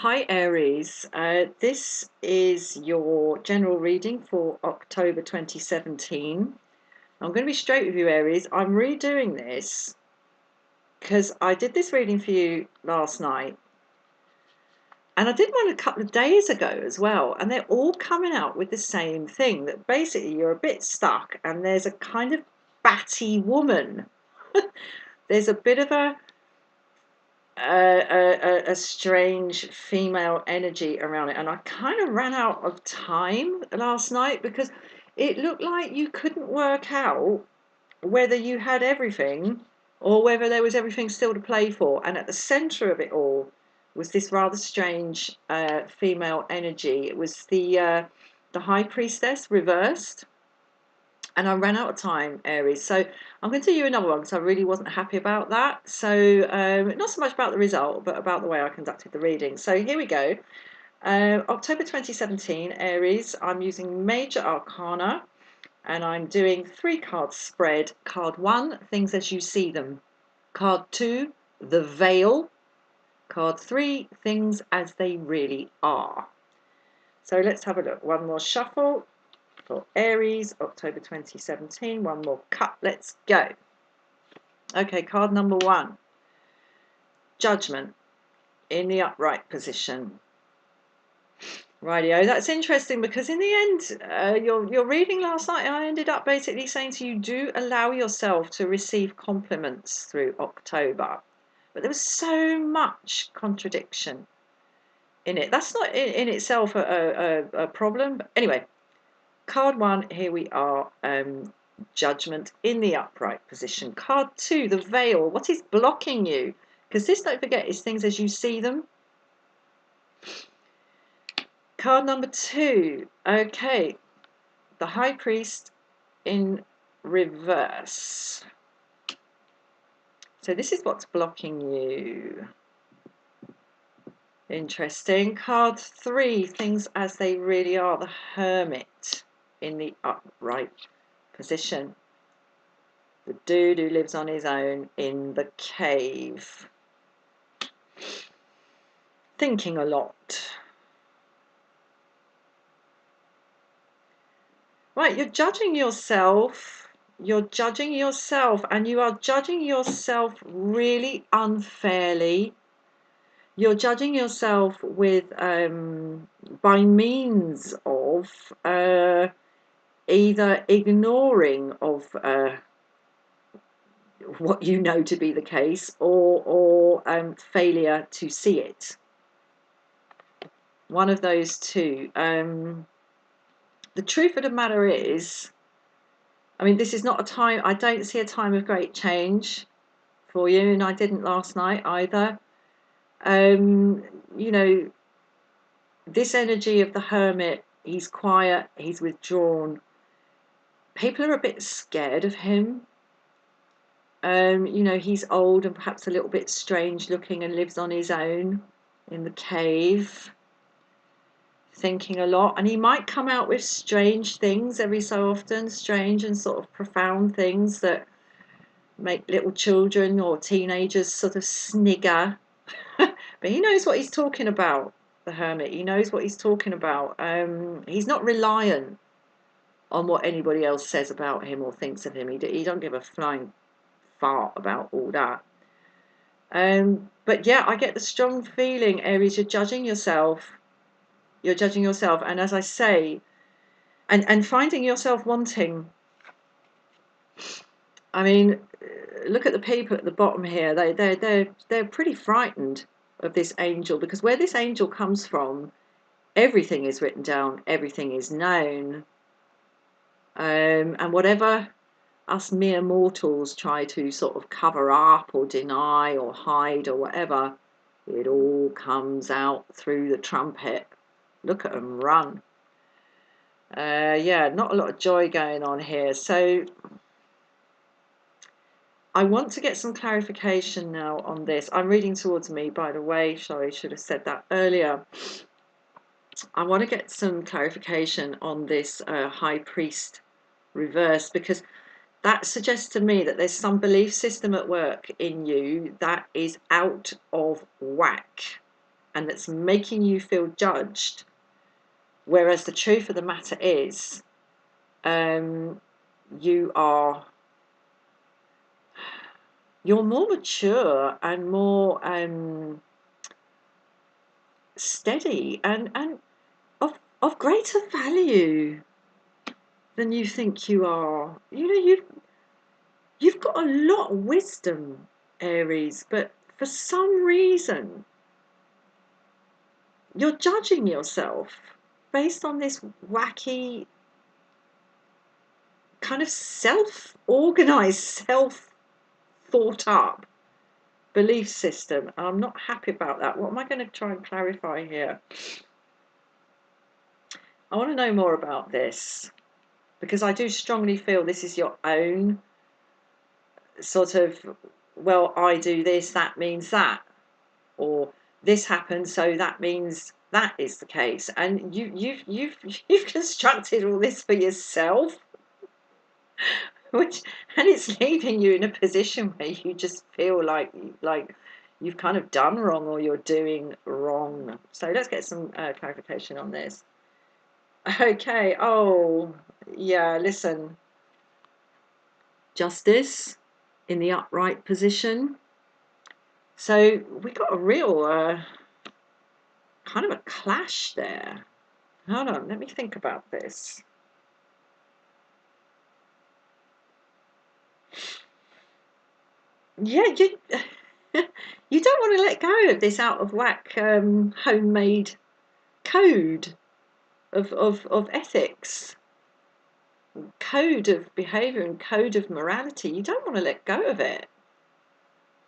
Hi Aries, this is your general reading for October 2017. I'm going to be straight with you Aries, I'm redoing this because I did this reading for you last night and I did one a couple of days ago as well, and they're all coming out with the same thing, that basically you're a bit stuck and there's a kind of batty woman. There's a bit of a strange female energy around it, and I kind of ran out of time last night because it looked like you couldn't work out whether you had everything or whether there was everything still to play for, and at the center of it all was this rather strange female energy. It was the high priestess reversed, and I ran out of time, Aries. So I'm going to do you another one because I really wasn't happy about that. So not so much about the result, but about the way I conducted the reading. So here we go. October 2017, Aries. I'm using Major Arcana, and I'm doing 3 card spread. Card 1, things as you see them. Card 2, the veil. Card 3, things as they really are. So let's have a look. One more shuffle for Aries, October 2017. One more cut. Let's go. Okay, card number 1. Judgment in the upright position. Rightio, that's interesting because in the end, your reading last night, I ended up basically saying to you, do allow yourself to receive compliments through October. But there was so much contradiction in it. That's not in itself a problem. But anyway, card 1, here we are, Judgment in the upright position. Card 2, the veil. What is blocking you? Because this, don't forget, is things as you see them. Card number 2, okay, the High Priest in reverse. So this is what's blocking you. Interesting. Card 3, things as they really are, the Hermit in the upright position. The dude who lives on his own in the cave. Thinking a lot. Right, you're judging yourself. You're judging yourself, and you are judging yourself really unfairly. You're judging yourself with by means of either ignoring of what you know to be the case, or failure to see it. One of those two. The truth of the matter is, I mean, this is not a time, I don't see a time of great change for you, and I didn't last night either. You know, this energy of the Hermit, he's quiet, he's withdrawn. People are a bit scared of him. You know, he's old and perhaps a little bit strange looking and lives on his own in the cave, thinking a lot, and he might come out with strange things every so often, strange and sort of profound things that make little children or teenagers sort of snigger. But he knows what he's talking about, the Hermit. He knows what he's talking about. He's not reliant on what anybody else says about him or thinks of him. He don't give a flying fart about all that. But yeah, I get the strong feeling, Aries, you're judging yourself. You're judging yourself, and as I say, and finding yourself wanting. I mean, look at the people at the bottom here. They're pretty frightened of this angel, because where this angel comes from, everything is written down, everything is known, and whatever us mere mortals try to sort of cover up or deny or hide or whatever, it all comes out through the trumpet. Look at them run. Yeah, not a lot of joy going on here. So I want to get some clarification now on this. I'm reading towards me, by the way. Sorry, should have said that earlier. I want to get some clarification on this High Priest reverse, because that suggests to me that there's some belief system at work in you that is out of whack. and that's making you feel judged, whereas the truth of the matter is, you're more mature and more steady and of greater value than you think you are. You know, you've got a lot of wisdom, Aries, but for some reason you're judging yourself based on this wacky kind of self-organized, self-thought-up belief system. I'm not happy about that. What am I going to try and clarify here? I want to know more about this, because I do strongly feel this is your own sort of, well, I do this, that means that, or this happens, so that means that is the case, and you've constructed all this for yourself, and it's leaving you in a position where you just feel like you've kind of done wrong, or you're doing wrong. So let's get some clarification on this. Okay. Oh, yeah. Listen. Justice in the upright position. So we got a real kind of a clash there. Hold on. Let me think about this. Yeah, you don't want to let go of this out of whack homemade code of ethics, code of behaviour and code of morality. You don't want to let go of it.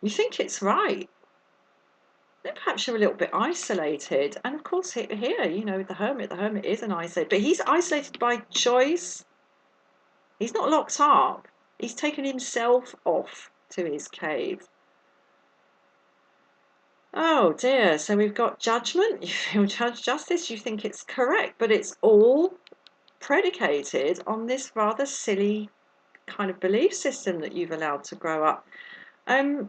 You think it's right. Then perhaps you're a little bit isolated. And of course here, you know, the hermit is an isolated, but he's isolated by choice. He's not locked up. He's taken himself off to his cave. Oh dear, so we've got judgment. You feel justice, you think it's correct, but it's all predicated on this rather silly kind of belief system that you've allowed to grow up. I'm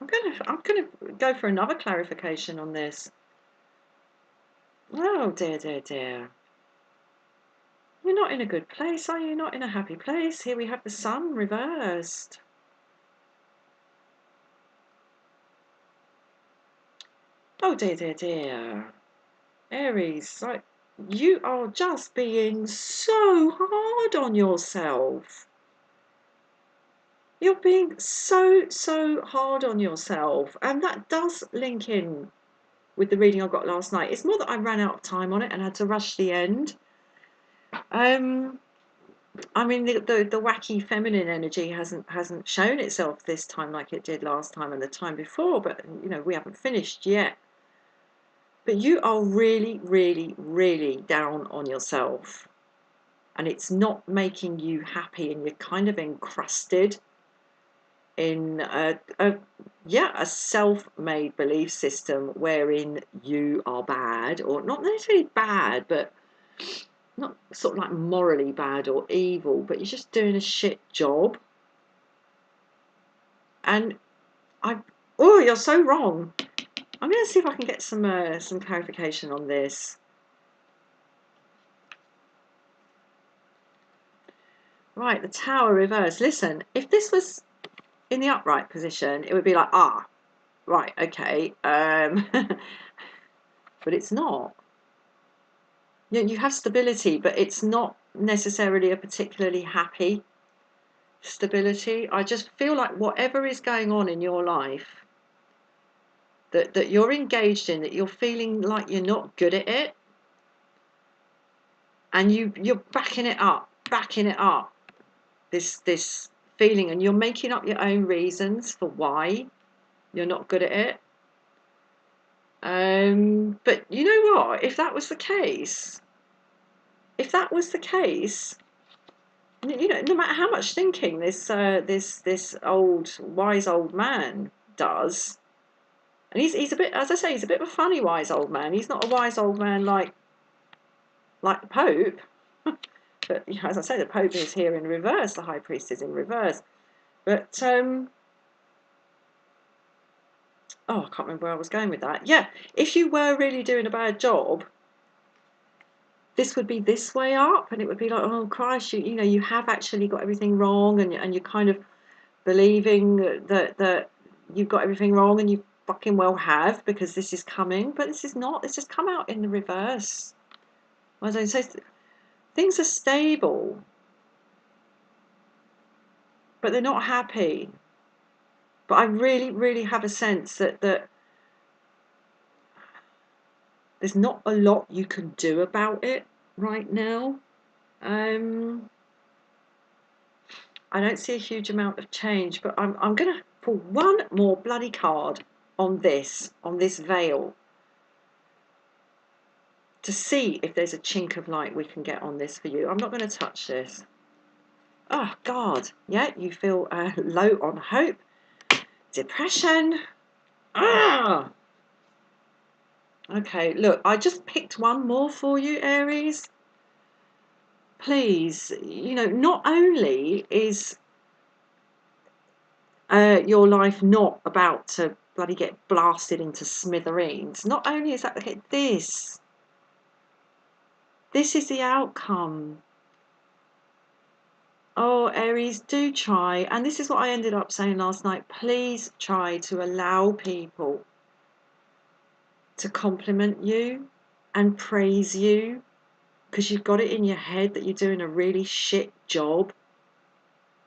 gonna go for another clarification on this. Oh dear, dear, dear. You're not in a good place, are you? Not in a happy place. Here we have the sun reversed. Oh dear, dear, dear. Aries, like, you are just being so hard on yourself. You're being so hard on yourself. And that does link in with the reading I got last night. It's more that I ran out of time on it and had to rush the end. I mean, the wacky feminine energy hasn't shown itself this time like it did last time and the time before, but you know, we haven't finished yet. But you are really, really, really down on yourself, and it's not making you happy, and you're kind of encrusted in a self-made belief system wherein you are bad, or not necessarily bad, but not sort of like morally bad or evil, but you're just doing a shit job. And you're so wrong. I'm going to see if I can get some clarification on this. Right, the Tower reverse. Listen, if this was in the upright position, it would be like, right, okay, but it's not. You have stability, but it's not necessarily a particularly happy stability. I just feel like whatever is going on in your life that you're engaged in, that you're feeling like you're not good at it, and you're backing it up, this feeling, and you're making up your own reasons for why you're not good at it. But you know what? If that was the case, you know, no matter how much thinking this old wise old man does, and he's a bit, as I say, he's a bit of a funny wise old man. He's not a wise old man like the Pope. But you know, as I say, the Pope is here in reverse. The High Priest is in reverse. But Oh, I can't remember where I was going with that. Yeah, if you were really doing a bad job, this would be this way up, and it would be like, oh Christ, you know, you have actually got everything wrong, and you're kind of believing that you've got everything wrong, and you fucking well have, because this is coming, but this is not. It's just come out in the reverse. I don't say things are stable, but they're not happy. But I really, really have a sense that there's not a lot you can do about it right now. I don't see a huge amount of change, but I'm gonna pull one more bloody card on this veil to see if there's a chink of light we can get on this for you. I'm not going to touch this. Oh God, yeah, you feel low on hope, depression. Ah. Okay, look, I just picked one more for you, Aries. Please, you know, not only is your life not about to bloody get blasted into smithereens, not only is that, okay, this is the outcome. Oh, Aries, do try. And this is what I ended up saying last night. Please try to allow people to compliment you and praise you, because you've got it in your head that you're doing a really shit job.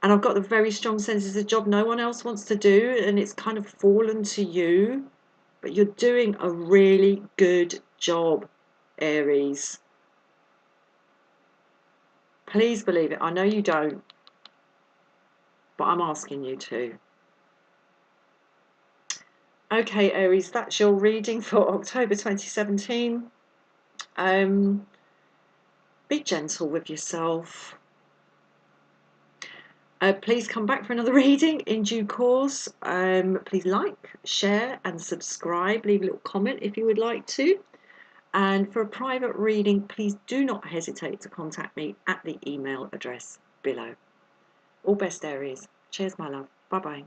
And I've got the very strong sense it's a job no one else wants to do, and it's kind of fallen to you. But you're doing a really good job, Aries. Please believe it. I know you don't, but I'm asking you to. Okay, Aries, that's your reading for October 2017. Be gentle with yourself. Please come back for another reading in due course. Please like, share and subscribe. Leave a little comment if you would like to. And for a private reading, please do not hesitate to contact me at the email address below. All best, Aries. Cheers, my love. Bye-bye.